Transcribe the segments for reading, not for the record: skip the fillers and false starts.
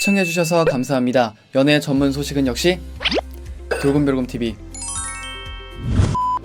시청해주셔서 감사합니다. 연애 전문 소식은 역시 돌곰별곰TV.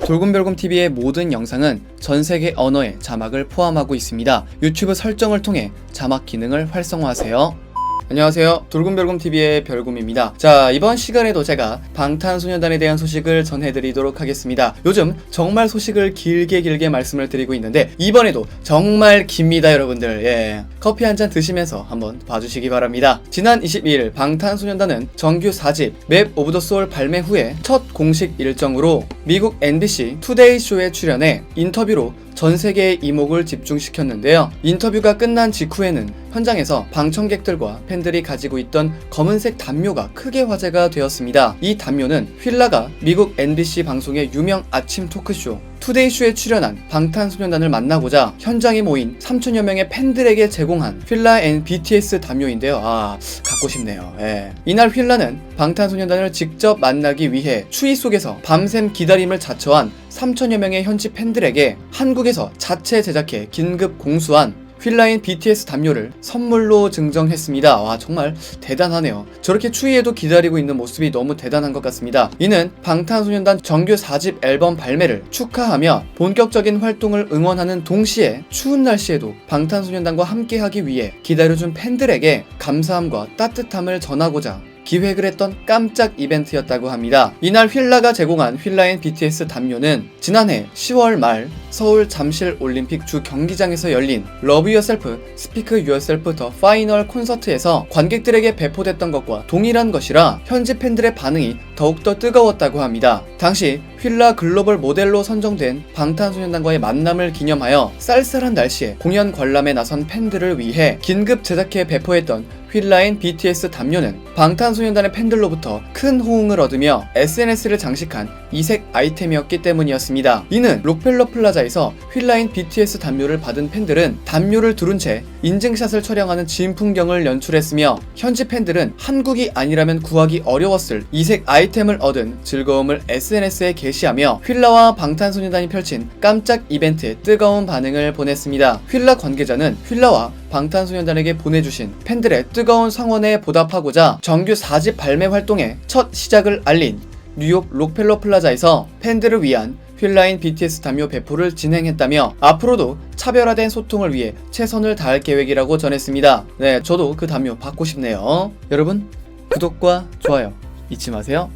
돌곰별곰TV의 모든 영상은 전세계 언어의 자막을 포함하고 있습니다. 유튜브 설정을 통해 자막 기능을 활성화하세요. 안녕하세요, 돌곰별곰TV의 별곰입니다. 자, 이번 시간에도 제가 방탄소년단에 대한 소식을 전해드리도록 하겠습니다. 요즘 정말 소식을 길게 말씀을 드리고 있는데 이번에도 정말 깁니다, 여러분들. 예, 커피 한잔 드시면서 한번 봐주시기 바랍니다. 지난 22일 방탄소년단은 정규 4집 맵 오브 더 소울 발매 후에 첫 공식 일정으로 미국 NBC 투데이 쇼에 출연해 인터뷰로 전 세계의 이목을 집중시켰는데요. 인터뷰가 끝난 직후에는 현장에서 방청객들과 팬들이 가지고 있던 검은색 담요가 크게 화제가 되었습니다. 이 담요는 휠라가 미국 NBC 방송의 유명 아침 토크쇼 투데이쇼에 출연한 방탄소년단을 만나고자 현장에 모인 3천여 명의 팬들에게 제공한 휠라 앤 BTS 담요인데요. 갖고 싶네요. 예. 이날 휠라는 방탄소년단을 직접 만나기 위해 추위 속에서 밤샘 기다림을 자처한 3천여 명의 현지 팬들에게 한국에서 자체 제작해 긴급 공수한 휠라인 BTS 담요를 선물로 증정했습니다. 와, 정말 대단하네요. 저렇게 추위에도 기다리고 있는 모습이 너무 대단한 것 같습니다. 이는 방탄소년단 정규 4집 앨범 발매를 축하하며 본격적인 활동을 응원하는 동시에 추운 날씨에도 방탄소년단과 함께하기 위해 기다려준 팬들에게 감사함과 따뜻함을 전하고자 기획을 했던 깜짝 이벤트였다고 합니다. 이날 휠라가 제공한 휠라인 BTS 담요는 지난해 10월 말 서울 잠실 올림픽 주 경기장에서 열린 Love Yourself, Speak Yourself 더 파이널 콘서트에서 관객들에게 배포됐던 것과 동일한 것이라 현지 팬들의 반응이 더욱더 뜨거웠다고 합니다. 당시 휠라 글로벌 모델로 선정된 방탄소년단과의 만남을 기념하여 쌀쌀한 날씨에 공연 관람에 나선 팬들을 위해 긴급 제작해 배포했던 휠라인 BTS 담요는 방탄소년단의 팬들로부터 큰 호응을 얻으며 SNS를 장식한 이색 아이템이었기 때문이었습니다. 이는 록펠러 플라자에서 휠라인 BTS 담요를 받은 팬들은 담요를 두른 채 인증샷을 촬영하는 진풍경을 연출했으며 현지 팬들은 한국이 아니라면 구하기 어려웠을 이색 아이템을 얻은 즐거움을 SNS에 게시하며 휠라와 방탄소년단이 펼친 깜짝 이벤트에 뜨거운 반응을 보냈습니다. 휠라 관계자는 휠라와 방탄소년단에게 보내주신 팬들의 뜨거운 성원에 보답하고자 정규 4집 발매 활동의 첫 시작을 알린 뉴욕 록펠러 플라자에서 팬들을 위한 휠라인 BTS 담요 배포를 진행했다며 앞으로도 차별화된 소통을 위해 최선을 다할 계획이라고 전했습니다. 네, 저도 그 담요 받고 싶네요. 여러분, 구독과 좋아요 잊지 마세요.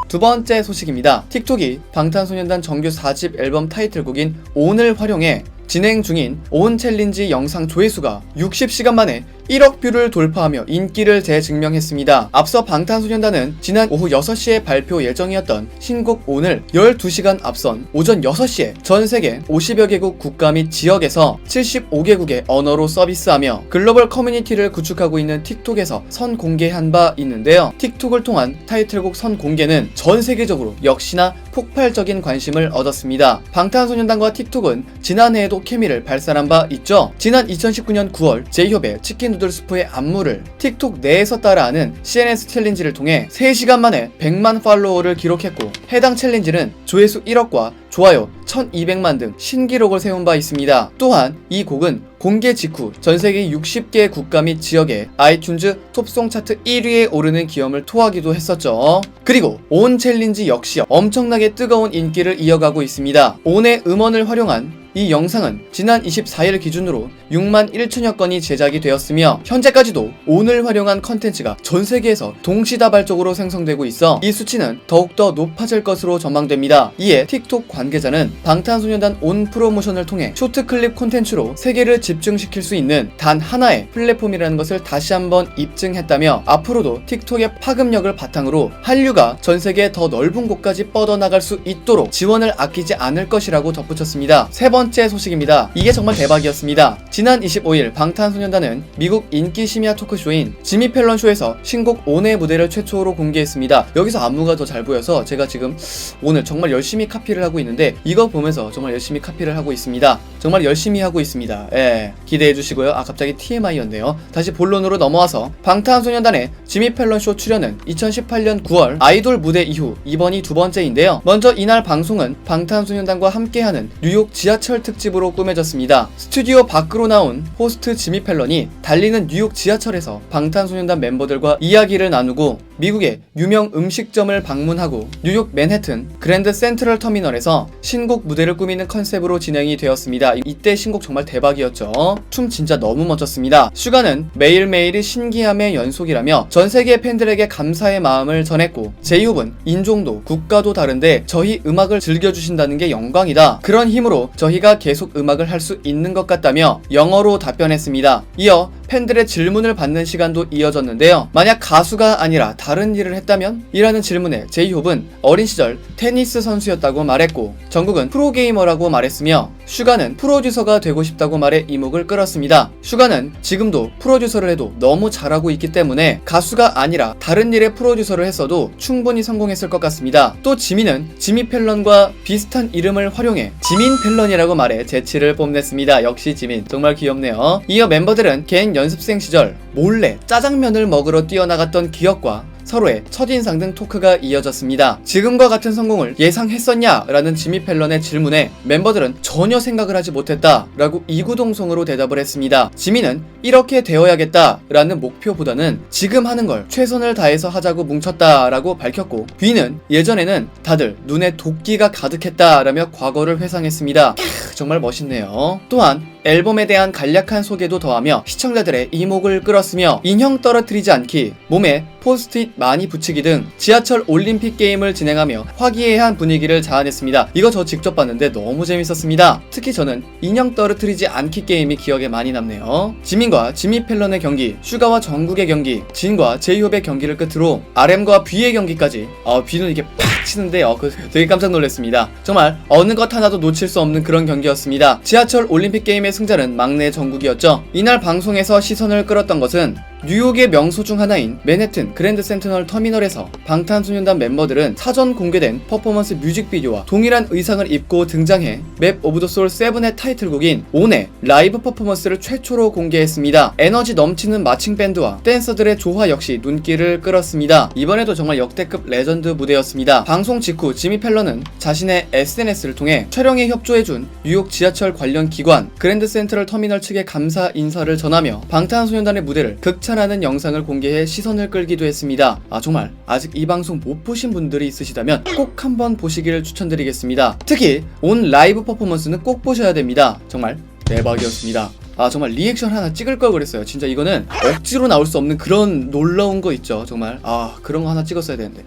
두 번째 소식입니다. 틱톡이 방탄소년단 정규 4집 앨범 타이틀곡인 온을 활용해 진행 중인 온 챌린지 영상 조회수가 60시간 만에 1억 뷰를 돌파하며 인기를 재증명했습니다. 앞서 방탄소년단은 지난 오후 6시에 발표 예정이었던 신곡 온을 12시간 앞선 오전 6시에 전세계 50여 개국 국가 및 지역에서 75개국의 언어로 서비스하며 글로벌 커뮤니티를 구축하고 있는 틱톡에서 선공개한 바 있는데요. 틱톡을 통한 타이틀곡 선공개는 전세계적으로 역시나 폭발적인 관심을 얻었습니다. 방탄소년단과 틱톡은 지난해에도 케미를 발산한 바 있죠. 지난 2019년 9월 제이홉의 치킨 누들스프의 안무를 틱톡 내에서 따라하는 CNS 챌린지를 통해 3시간 만에 100만 팔로워를 기록했고 해당 챌린지는 조회수 1억과 좋아요 1200만 등 신기록을 세운 바 있습니다. 또한 이 곡은 공개 직후 전세계 60개 국가 및 지역의 아이튠즈 톱송 차트 1위에 오르는 기염을 토하기도 했었죠. 그리고 온 챌린지 역시 엄청나게 뜨거운 인기를 이어가고 있습니다. 온의 음원을 활용한 이 영상은 지난 24일 기준으로 6만 1천여 건이 제작이 되었으며 현재까지도 온을 활용한 컨텐츠가 전세계에서 동시다발적으로 생성되고 있어 이 수치는 더욱더 높아질 것으로 전망됩니다. 이에 틱톡 관계자는 방탄소년단 온 프로모션을 통해 쇼트클립 콘텐츠로 세계를 집중시킬 수 있는 단 하나의 플랫폼이라는 것을 다시 한번 입증했다며 앞으로도 틱톡의 파급력을 바탕으로 한류가 전세계 더 넓은 곳까지 뻗어나갈 수 있도록 지원을 아끼지 않을 것이라고 덧붙였습니다. 세 번째 소식입니다. 이게 정말 대박이었습니다. 지난 25일 방탄소년단은 미국 인기 심야 토크쇼인 지미 펠런 쇼에서 신곡 온의 무대를 최초로 공개했습니다. 여기서 안무가 더 잘 보여서 제가 지금 오늘 정말 열심히 카피를 하고 있는데 이거 보면서 정말 열심히 카피를 하고 있습니다. 정말 열심히 하고 있습니다. 예, 기대해 주시고요. 갑자기 TMI였네요. 다시 본론으로 넘어와서 방탄소년단의 지미 펠런 쇼 출연은 2018년 9월 아이돌 무대 이후 이번이 두 번째인데요. 먼저 이날 방송은 방탄소년단과 함께하는 뉴욕 지하철 지하철 특집으로 꾸며졌습니다. 스튜디오 밖으로 나온 호스트 지미 펠런이 달리는 뉴욕 지하철에서 방탄소년단 멤버들과 이야기를 나누고 미국의 유명 음식점을 방문하고 뉴욕 맨해튼 그랜드 센트럴 터미널에서 신곡 무대를 꾸미는 컨셉으로 진행이 되었습니다. 이때 신곡 정말 대박이었죠. 춤 진짜 너무 멋졌습니다. 슈가는 매일매일이 신기함의 연속이라며 전 세계 팬들에게 감사의 마음을 전했고, 제이홉은 인종도 국가도 다른데 저희 음악을 즐겨주신다는 게 영광이다. 그런 힘으로 저희가 계속 음악을 할 수 있는 것 같다며 영어로 답변했습니다. 이어 팬들의 질문을 받는 시간도 이어졌는데요. 만약 가수가 아니라 다른 일을 했다면? 이라는 질문에 제이홉은 어린 시절 테니스 선수였다고 말했고, 정국은 프로게이머라고 말했으며, 슈가는 프로듀서가 되고 싶다고 말해 이목을 끌었습니다. 슈가는 지금도 프로듀서를 해도 너무 잘하고 있기 때문에 가수가 아니라 다른 일의 프로듀서를 했어도 충분히 성공했을 것 같습니다. 또 지민은 지미 펠런과 비슷한 이름을 활용해 지민 펠런이라고 말해 재치를 뽐냈습니다. 역시 지민 정말 귀엽네요. 이어 멤버들은 개인 연습생 시절 몰래 짜장면을 먹으러 뛰어나갔던 기억과 서로의 첫인상 등 토크가 이어졌습니다. 지금과 같은 성공을 예상했었냐? 라는 지미 펠런의 질문에 멤버들은 전혀 생각을 하지 못했다 라고 이구동성으로 대답을 했습니다. 지미는 이렇게 되어야겠다 라는 목표보다는 지금 하는 걸 최선을 다해서 하자고 뭉쳤다 라고 밝혔고, 뷔는 예전에는 다들 눈에 도끼가 가득했다 라며 과거를 회상했습니다. 정말 멋있네요. 또한 앨범에 대한 간략한 소개도 더하며 시청자들의 이목을 끌었으며, 인형 떨어뜨리지 않기, 몸에 포스트잇 많이 붙이기 등 지하철 올림픽 게임을 진행하며 화기애애한 분위기를 자아냈습니다. 이거 저 직접 봤는데 너무 재밌었습니다. 특히 저는 인형 떨어뜨리지 않기 게임이 기억에 많이 남네요. 지민과 지미 펠런의 경기, 슈가와 정국의 경기, 진과 제이홉의 경기를 끝으로 RM과 뷔의 경기까지, 뷔는 이렇게 팍 치는데 되게 깜짝 놀랐습니다. 정말 어느 것 하나도 놓칠 수 없는 그런 경기였습니다. 지하철 올림픽 게임의 승자는 막내 정국이었죠. 이날 방송에서 시선을 끌었던 것은 뉴욕의 명소 중 하나인 맨해튼 그랜드 센트럴 터미널에서 방탄소년단 멤버들은 사전 공개된 퍼포먼스 뮤직비디오와 동일한 의상을 입고 등장해 맵 오브 더 소울 7의 타이틀곡인 온의 라이브 퍼포먼스를 최초로 공개했습니다. 에너지 넘치는 마칭 밴드와 댄서들의 조화 역시 눈길을 끌었습니다. 이번에도 정말 역대급 레전드 무대였습니다. 방송 직후 지미 펠런은 자신의 SNS를 통해 촬영에 협조해준 뉴욕 지하철 관련 기관 그랜드 센트럴 터미널 측에 감사 인사를 전하며 방탄소년단의 무대를 극찬하는 영상을 공개해 시선을 끌기도 했습니다. 정말 아직 이 방송 못 보신 분들이 있으시다면 꼭 한번 보시기를 추천드리겠습니다. 특히 온 라이브 퍼포먼스는 꼭 보셔야 됩니다. 정말 대박이었습니다. 정말 리액션 하나 찍을 걸 그랬어요. 진짜 이거는 억지로 나올 수 없는 그런 놀라운 거 있죠. 정말 그런 거 하나 찍었어야 되는데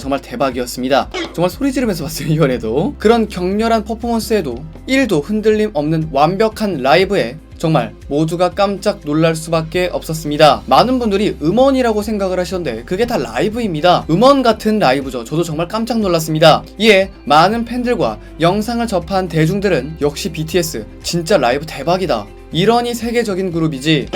정말 대박이었습니다. 정말 소리 지르면서 봤어요. 이번에도 그런 격렬한 퍼포먼스에도 1도 흔들림 없는 완벽한 라이브에 정말 모두가 깜짝 놀랄 수밖에 없었습니다. 많은 분들이 음원이라고 생각을 하시던데 그게 다 라이브입니다. 음원 같은 라이브죠. 저도 정말 깜짝 놀랐습니다. 이에 많은 팬들과 영상을 접한 대중들은 역시 BTS 진짜 라이브 대박이다, 이러니 세계적인 그룹이지.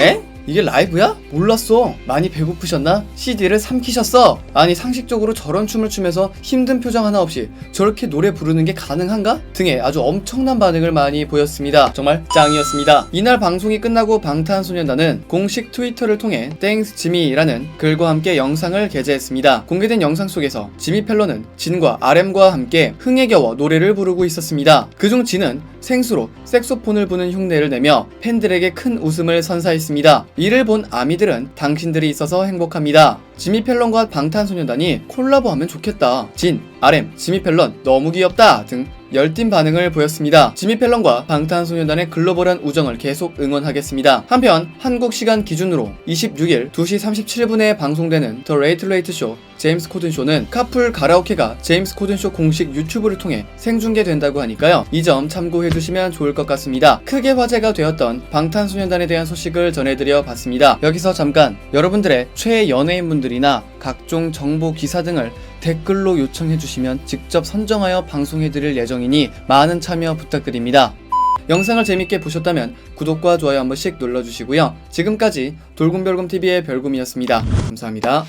이게 라이브야? 몰랐어. 많이 배고프셨나? CD를 삼키셨어? 아니 상식적으로 저런 춤을 추면서 힘든 표정 하나 없이 저렇게 노래 부르는 게 가능한가? 등의 아주 엄청난 반응을 많이 보였습니다. 정말 짱이었습니다. 이날 방송이 끝나고 방탄소년단은 공식 트위터를 통해 땡스 지미라는 글과 함께 영상을 게재했습니다. 공개된 영상 속에서 지미 펠런은 진과 RM과 함께 흥에 겨워 노래를 부르고 있었습니다. 그중 진은 생수로 색소폰을 부는 흉내를 내며 팬들에게 큰 웃음을 선사했습니다. 이를 본 아미들은 당신들이 있어서 행복합니다. 지미 펠런과 방탄소년단이 콜라보하면 좋겠다, 진, RM, 지미 펠런 너무 귀엽다 등 열띤 반응을 보였습니다. 지미 펠런과 방탄소년단의 글로벌한 우정을 계속 응원하겠습니다. 한편 한국 시간 기준으로 26일 2시 37분에 방송되는 더 레이트 레이트 쇼 제임스 코든 쇼는 카풀 가라오케가 제임스 코든 쇼 공식 유튜브를 통해 생중계된다고 하니까요. 이 점 참고해두시면 좋을 것 같습니다. 크게 화제가 되었던 방탄소년단에 대한 소식을 전해드려 봤습니다. 여기서 잠깐 여러분들의 최애 연예인분들이나 각종 정보 기사 등을 댓글로 요청해주시면 직접 선정하여 방송해드릴 예정이니 많은 참여 부탁드립니다. 영상을 재밌게 보셨다면 구독과 좋아요 한 번씩 눌러주시고요. 지금까지 돌곰별곰TV의 별곰이었습니다. 감사합니다.